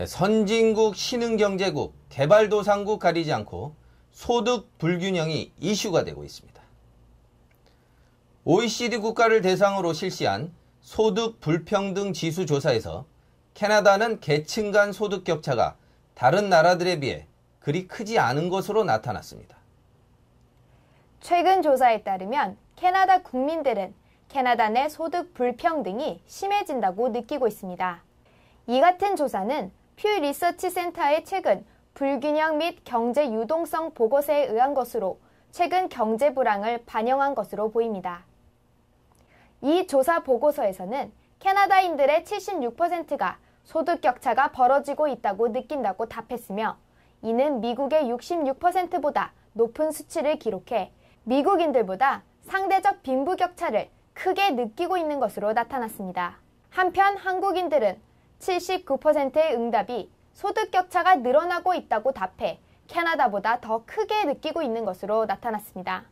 선진국, 신흥경제국, 개발도상국 가리지 않고 소득 불균형이 이슈가 되고 있습니다. OECD 국가를 대상으로 실시한 소득 불평등 지수 조사에서 캐나다는 계층 간 소득 격차가 다른 나라들에 비해 그리 크지 않은 것으로 나타났습니다. 최근 조사에 따르면 캐나다 국민들은 캐나다 내 소득 불평등이 심해진다고 느끼고 있습니다. 이 같은 조사는 퓨 리서치 센터의 최근 불균형 및 경제 유동성 보고서에 의한 것으로 최근 경제 불황을 반영한 것으로 보입니다. 이 조사 보고서에서는 캐나다인들의 76%가 소득 격차가 벌어지고 있다고 느낀다고 답했으며, 이는 미국의 66%보다 높은 수치를 기록해 미국인들보다 상대적 빈부격차를 크게 느끼고 있는 것으로 나타났습니다. 한편 한국인들은 79%의 응답이 소득 격차가 늘어나고 있다고 답해 캐나다보다 더 크게 느끼고 있는 것으로 나타났습니다.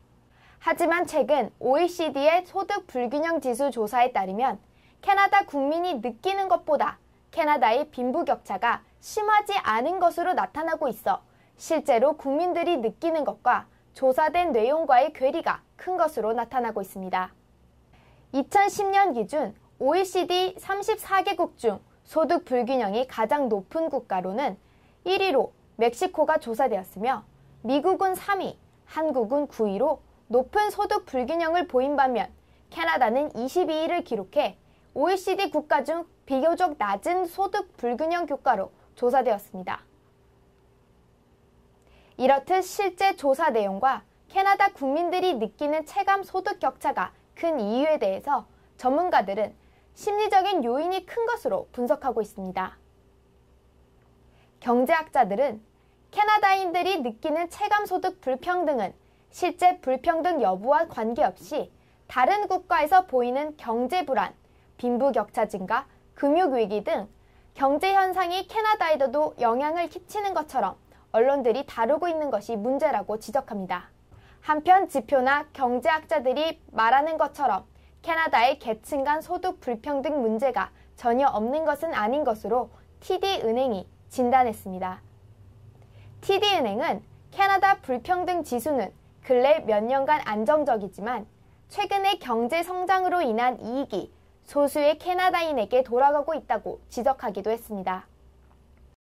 하지만 최근 OECD의 소득 불균형 지수 조사에 따르면 캐나다 국민이 느끼는 것보다 캐나다의 빈부격차가 심하지 않은 것으로 나타나고 있어 실제로 국민들이 느끼는 것과 조사된 내용과의 괴리가 큰 것으로 나타나고 있습니다. 2010년 기준 OECD 34개국 중 소득 불균형이 가장 높은 국가로는 1위로 멕시코가 조사되었으며, 미국은 3위, 한국은 9위로 높은 소득 불균형을 보인 반면 캐나다는 22위를 기록해 OECD 국가 중 비교적 낮은 소득 불균형 국가로 조사되었습니다. 이렇듯 실제 조사 내용과 캐나다 국민들이 느끼는 체감 소득 격차가 큰 이유에 대해서 전문가들은 심리적인 요인이 큰 것으로 분석하고 있습니다. 경제학자들은 캐나다인들이 느끼는 체감 소득 불평등은 실제 불평등 여부와 관계없이 다른 국가에서 보이는 경제 불안, 빈부격차 증가, 금융위기 등 경제 현상이 캐나다에도 영향을 끼치는 것처럼 언론들이 다루고 있는 것이 문제라고 지적합니다. 한편 지표나 경제학자들이 말하는 것처럼 캐나다의 계층 간 소득 불평등 문제가 전혀 없는 것은 아닌 것으로 TD은행이 진단했습니다. TD은행은 캐나다 불평등 지수는 근래 몇 년간 안정적이지만 최근의 경제 성장으로 인한 이익이 소수의 캐나다인에게 돌아가고 있다고 지적하기도 했습니다.